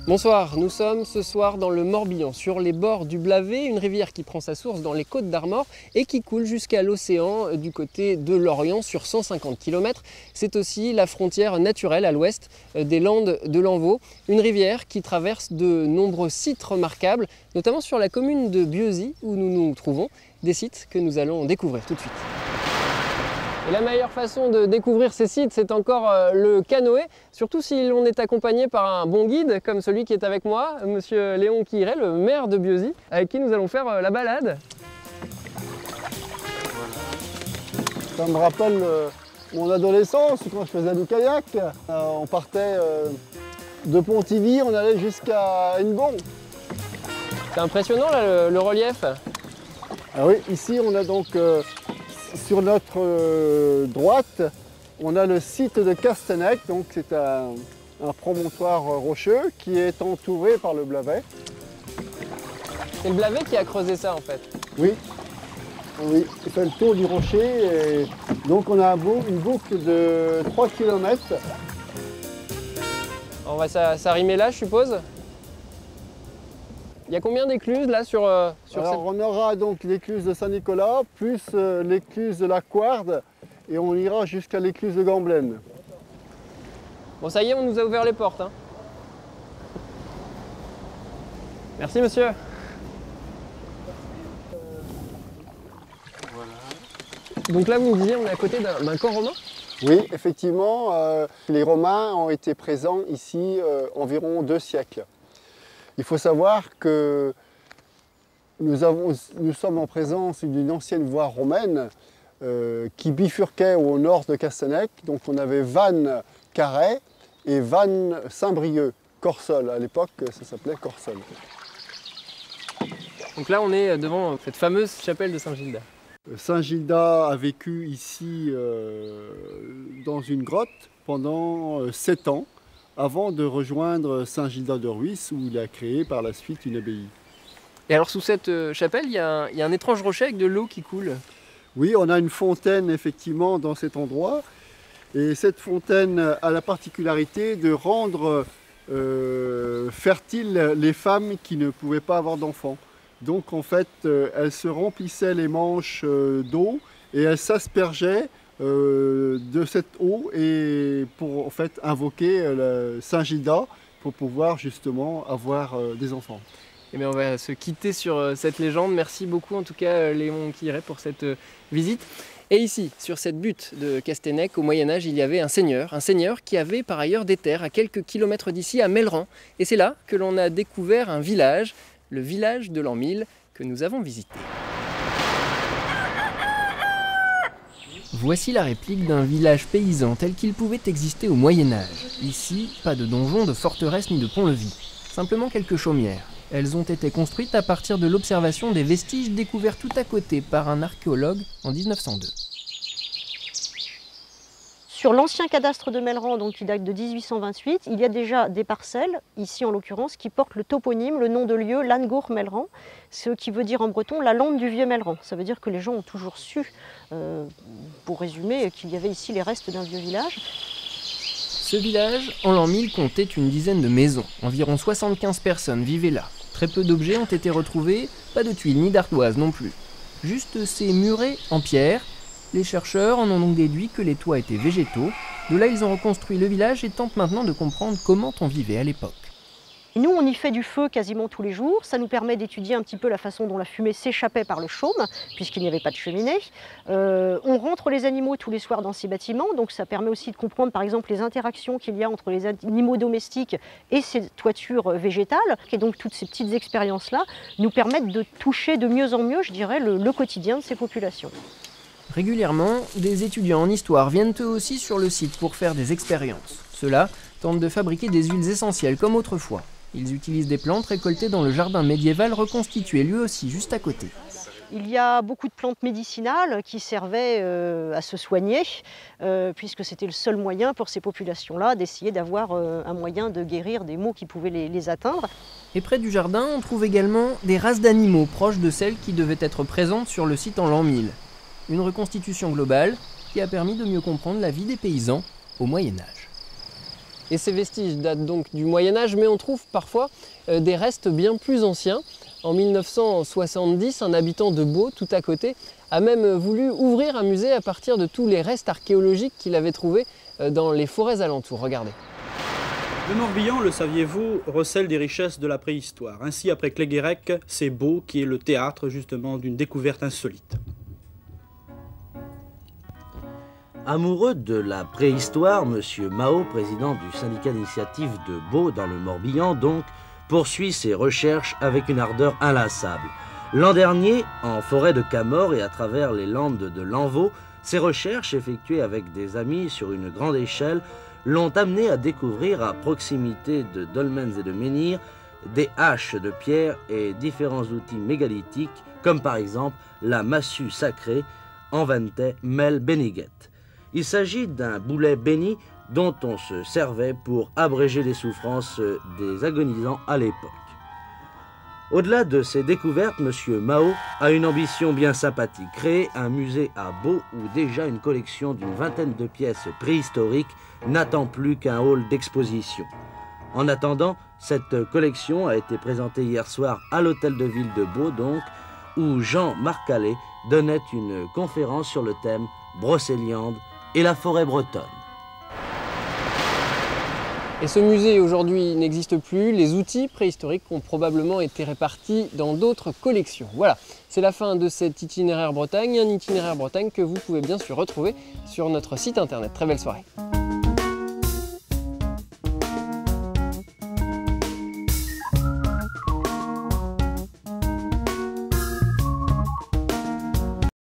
Bonsoir, nous sommes ce soir dans le Morbihan, sur les bords du Blavet, une rivière qui prend sa source dans les Côtes d'Armor et qui coule jusqu'à l'océan du côté de Lorient sur 150 km. C'est aussi la frontière naturelle à l'ouest des Landes de Lanvaux, une rivière qui traverse de nombreux sites remarquables, notamment sur la commune de Bieuzy où nous nous trouvons, des sites que nous allons découvrir tout de suite. Et la meilleure façon de découvrir ces sites, c'est encore le canoë, surtout si l'on est accompagné par un bon guide, comme celui qui est avec moi, monsieur Léon Quiré, le maire de Bieuzy, avec qui nous allons faire la balade. Ça me rappelle mon adolescence, quand je faisais du kayak. On partait de Pontivy, on allait jusqu'à Hennebont. C'est impressionnant là, le relief. Ah oui, ici on a donc... sur notre droite, on a le site de Castenec, donc c'est un promontoire rocheux qui est entouré par le Blavet. C'est le Blavet qui a creusé ça en fait. Oui, oui, il fait le tour du rocher et donc on a une boucle de 3 km. On va s'arrimer là, je suppose. Il y a combien d'écluses là sur cette... On aura donc l'écluse de Saint-Nicolas, plus l'écluse de la Couarde, et on ira jusqu'à l'écluse de Gamblaine. Bon, ça y est, on nous a ouvert les portes. Hein. Merci monsieur. Voilà. Donc là, vous me disiez, on est à côté d'un camp romain? Oui, effectivement, les Romains ont été présents ici environ 2 siècles. Il faut savoir que nous sommes en présence d'une ancienne voie romaine qui bifurquait au nord de Castenec. Donc on avait Vannes-Carhaix et Vannes-Saint-Brieuc, Corsol. À l'époque, ça s'appelait Corsol. Donc là, on est devant cette fameuse chapelle de Saint-Gildas. Saint-Gildas a vécu ici dans une grotte pendant 7 ans. Avant de rejoindre Saint-Gildas de Rhuys, où il a créé par la suite une abbaye. Et alors sous cette chapelle, il y a un étrange rocher avec de l'eau qui coule. Oui, on a une fontaine effectivement dans cet endroit. Et cette fontaine a la particularité de rendre fertiles les femmes qui ne pouvaient pas avoir d'enfants. Donc en fait, elles se remplissaient les manches d'eau et elles s'aspergeaient de cette eau et pour en fait invoquer Saint-Gildas pour pouvoir justement avoir des enfants. Eh bien, on va se quitter sur cette légende. Merci beaucoup en tout cas Léon Quiré pour cette visite. Et ici, sur cette butte de Castenec, au Moyen-Âge, il y avait un seigneur qui avait par ailleurs des terres à quelques kilomètres d'ici, à Melleran. Et c'est là que l'on a découvert un village, le village de l'an 1000, que nous avons visité. Voici la réplique d'un village paysan tel qu'il pouvait exister au Moyen-Âge. Ici, pas de donjon, de forteresse ni de pont-levis. Simplement quelques chaumières. Elles ont été construites à partir de l'observation des vestiges découverts tout à côté par un archéologue en 1902. Sur l'ancien cadastre de Melleran, donc qui date de 1828, il y a déjà des parcelles, ici en l'occurrence, qui portent le toponyme, le nom de lieu, Langour-Melleran, ce qui veut dire en breton la lande du vieux Melleran. Ça veut dire que les gens ont toujours su, pour résumer, qu'il y avait ici les restes d'un vieux village. Ce village, en l'an 1000, comptait une dizaine de maisons. Environ 75 personnes vivaient là. Très peu d'objets ont été retrouvés, pas de tuiles ni d'ardoises non plus. Juste ces murets en pierre. Les chercheurs en ont donc déduit que les toits étaient végétaux. De là, ils ont reconstruit le village et tentent maintenant de comprendre comment on vivait à l'époque. Nous, on y fait du feu quasiment tous les jours. Ça nous permet d'étudier un petit peu la façon dont la fumée s'échappait par le chaume, puisqu'il n'y avait pas de cheminée. On rentre les animaux tous les soirs dans ces bâtiments, donc ça permet aussi de comprendre par exemple les interactions qu'il y a entre les animaux domestiques et ces toitures végétales. Et donc toutes ces petites expériences-là nous permettent de toucher de mieux en mieux, je dirais, le quotidien de ces populations. Régulièrement, des étudiants en histoire viennent eux aussi sur le site pour faire des expériences. Ceux-là tentent de fabriquer des huiles essentielles comme autrefois. Ils utilisent des plantes récoltées dans le jardin médiéval reconstitué lui aussi juste à côté. Il y a beaucoup de plantes médicinales qui servaient à se soigner, puisque c'était le seul moyen pour ces populations-là d'essayer d'avoir un moyen de guérir des maux qui pouvaient les atteindre. Et près du jardin, on trouve également des races d'animaux proches de celles qui devaient être présentes sur le site en l'an 1000. Une reconstitution globale qui a permis de mieux comprendre la vie des paysans au Moyen-Âge. Et ces vestiges datent donc du Moyen-Âge, mais on trouve parfois des restes bien plus anciens. En 1970, un habitant de Beau, tout à côté, a même voulu ouvrir un musée à partir de tous les restes archéologiques qu'il avait trouvés dans les forêts alentours. Regardez. Le Morbihan, le saviez-vous, recèle des richesses de la préhistoire. Ainsi, après Cléguérec, c'est Beau qui est le théâtre justement d'une découverte insolite. Amoureux de la préhistoire, M. Mao, président du syndicat d'initiative de Beau dans le Morbihan, donc, poursuit ses recherches avec une ardeur inlassable. L'an dernier, en forêt de Camors et à travers les landes de Lanvaux, ses recherches, effectuées avec des amis sur une grande échelle, l'ont amené à découvrir à proximité de dolmens et de menhirs des haches de pierre et différents outils mégalithiques, comme par exemple la massue sacrée Envente Mel Beniguet. Il s'agit d'un boulet béni dont on se servait pour abréger les souffrances des agonisants à l'époque. Au-delà de ces découvertes, M. Mao a une ambition bien sympathique, créer un musée à Beau où déjà une collection d'une vingtaine de pièces préhistoriques n'attend plus qu'un hall d'exposition. En attendant, cette collection a été présentée hier soir à l'hôtel de ville de Beau, donc, où Jean-Marc Calais donnait une conférence sur le thème « Brocéliande et la forêt bretonne ». Et ce musée aujourd'hui n'existe plus, les outils préhistoriques ont probablement été répartis dans d'autres collections. Voilà, c'est la fin de cet itinéraire Bretagne, un itinéraire Bretagne que vous pouvez bien sûr retrouver sur notre site internet. Très belle soirée.